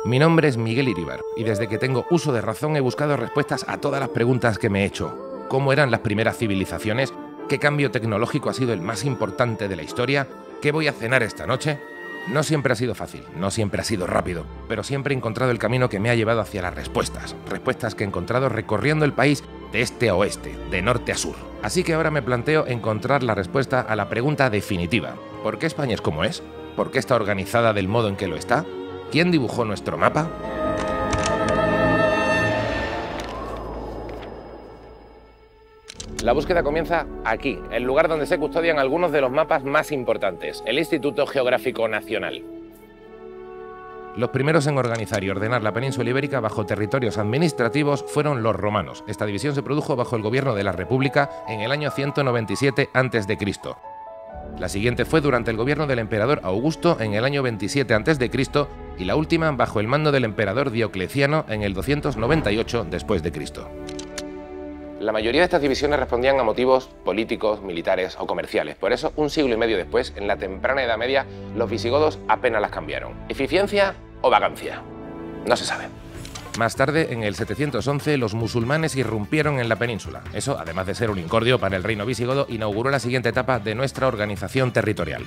Mi nombre es Miguel Iríbar y desde que tengo uso de razón he buscado respuestas a todas las preguntas que me he hecho. ¿Cómo eran las primeras civilizaciones? ¿Qué cambio tecnológico ha sido el más importante de la historia? ¿Qué voy a cenar esta noche? No siempre ha sido fácil, no siempre ha sido rápido, pero siempre he encontrado el camino que me ha llevado hacia las respuestas. Respuestas que he encontrado recorriendo el país de este a oeste, de norte a sur. Así que ahora me planteo encontrar la respuesta a la pregunta definitiva. ¿Por qué España es como es? ¿Por qué está organizada del modo en que lo está? ¿Quién dibujó nuestro mapa? La búsqueda comienza aquí, el lugar donde se custodian algunos de los mapas más importantes, el Instituto Geográfico Nacional. Los primeros en organizar y ordenar la península ibérica bajo territorios administrativos fueron los romanos. Esta división se produjo bajo el gobierno de la República en el año 197 a.C. La siguiente fue durante el gobierno del emperador Augusto en el año 27 a.C. y la última bajo el mando del emperador Diocleciano en el 298 después de Cristo. La mayoría de estas divisiones respondían a motivos políticos, militares o comerciales. Por eso, un siglo y medio después, en la temprana Edad Media, los visigodos apenas las cambiaron. ¿Eficiencia o vagancia? No se sabe. Más tarde, en el 711, los musulmanes irrumpieron en la península. Eso, además de ser un incordio para el reino visigodo, inauguró la siguiente etapa de nuestra organización territorial.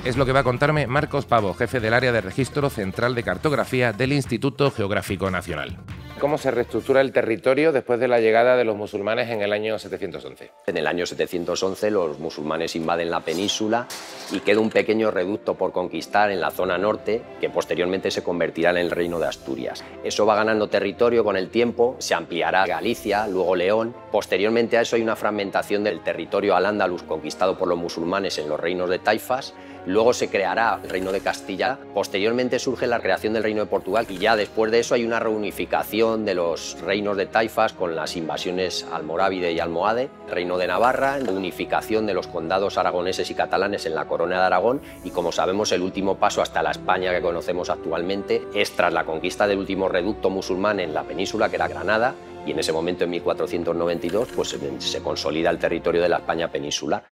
Es lo que va a contarme Marcos Pavo, jefe del área de registro central de cartografía del Instituto Geográfico Nacional. ¿Cómo se reestructura el territorio después de la llegada de los musulmanes en el año 711? En el año 711 los musulmanes invaden la península y queda un pequeño reducto por conquistar en la zona norte que posteriormente se convertirá en el Reino de Asturias. Eso va ganando territorio con el tiempo, se ampliará Galicia, luego León. Posteriormente a eso hay una fragmentación del territorio al-Ándalus conquistado por los musulmanes en los reinos de taifas. Luego se creará el Reino de Castilla, posteriormente surge la creación del Reino de Portugal y ya después de eso hay una reunificación de los reinos de taifas con las invasiones almorávide y almohade, Reino de Navarra, unificación de los condados aragoneses y catalanes en la Corona de Aragón y, como sabemos, el último paso hasta la España que conocemos actualmente es tras la conquista del último reducto musulmán en la península, que era Granada, y en ese momento, en 1492, pues se consolida el territorio de la España peninsular.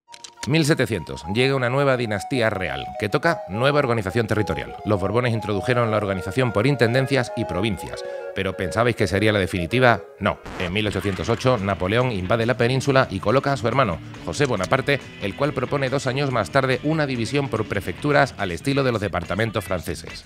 1700. Llega una nueva dinastía real, que toca nueva organización territorial. Los Borbones introdujeron la organización por intendencias y provincias. ¿Pero pensabais que sería la definitiva? No. En 1808, Napoleón invade la península y coloca a su hermano, José Bonaparte, el cual propone 2 años más tarde una división por prefecturas al estilo de los departamentos franceses.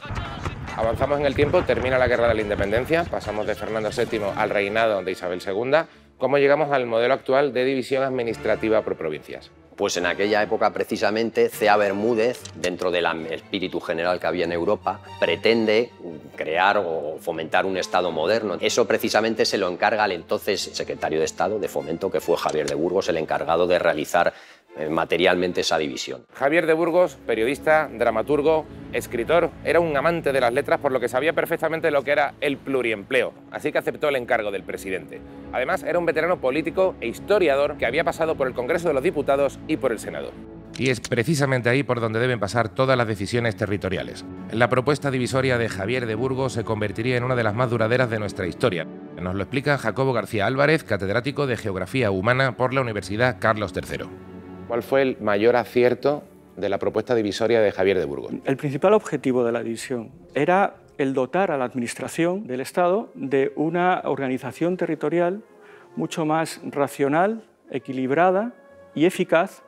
Avanzamos en el tiempo, termina la Guerra de la Independencia, pasamos de Fernando VII al reinado de Isabel II. ¿Cómo llegamos al modelo actual de división administrativa por provincias? Pues en aquella época, precisamente, C.A. Bermúdez, dentro del espíritu general que había en Europa, pretende crear o fomentar un Estado moderno. Eso precisamente se lo encarga al entonces secretario de Estado de Fomento, que fue Javier de Burgos, el encargado de realizar materialmente esa división. Javier de Burgos, periodista, dramaturgo, escritor, era un amante de las letras, por lo que sabía perfectamente lo que era el pluriempleo, así que aceptó el encargo del presidente. Además, era un veterano político e historiador que había pasado por el Congreso de los Diputados y por el Senado. Y es precisamente ahí por donde deben pasar todas las decisiones territoriales. La propuesta divisoria de Javier de Burgos se convertiría en una de las más duraderas de nuestra historia. Nos lo explica Jacobo García Álvarez, catedrático de Geografía Humana por la Universidad Carlos III. ¿Cuál fue el mayor acierto de la propuesta divisoria de Javier de Burgos? El principal objetivo de la división era el dotar a la administración del Estado de una organización territorial mucho más racional, equilibrada y eficaz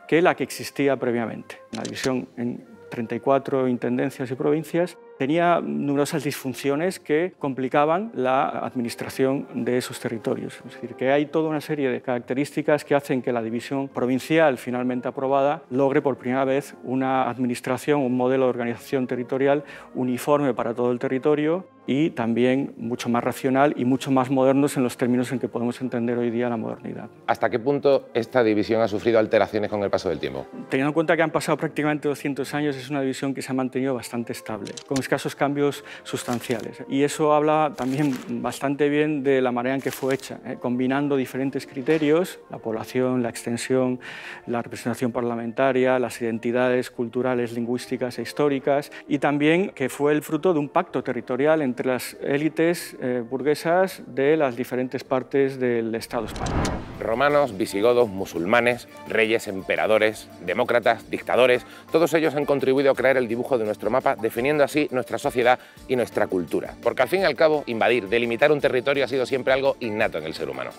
que la que existía previamente. La división en 34 intendencias y provincias tenía numerosas disfunciones que complicaban la administración de esos territorios. Es decir, que hay toda una serie de características que hacen que la división provincial finalmente aprobada logre por primera vez una administración, un modelo de organización territorial uniforme para todo el territorio y también mucho más racional y mucho más modernos en los términos en que podemos entender hoy día la modernidad. ¿Hasta qué punto esta división ha sufrido alteraciones con el paso del tiempo? Teniendo en cuenta que han pasado prácticamente 200 años, es una división que se ha mantenido bastante estable, con escasos cambios sustanciales. Y eso habla también bastante bien de la manera en que fue hecha, combinando diferentes criterios, la población, la extensión, la representación parlamentaria, las identidades culturales, lingüísticas e históricas, y también que fue el fruto de un pacto territorial entre las élites burguesas de las diferentes partes del Estado español. Romanos, visigodos, musulmanes, reyes, emperadores, demócratas, dictadores, todos ellos han contribuido a crear el dibujo de nuestro mapa, definiendo así nuestra sociedad y nuestra cultura. Porque al fin y al cabo, invadir, delimitar un territorio ha sido siempre algo innato en el ser humano.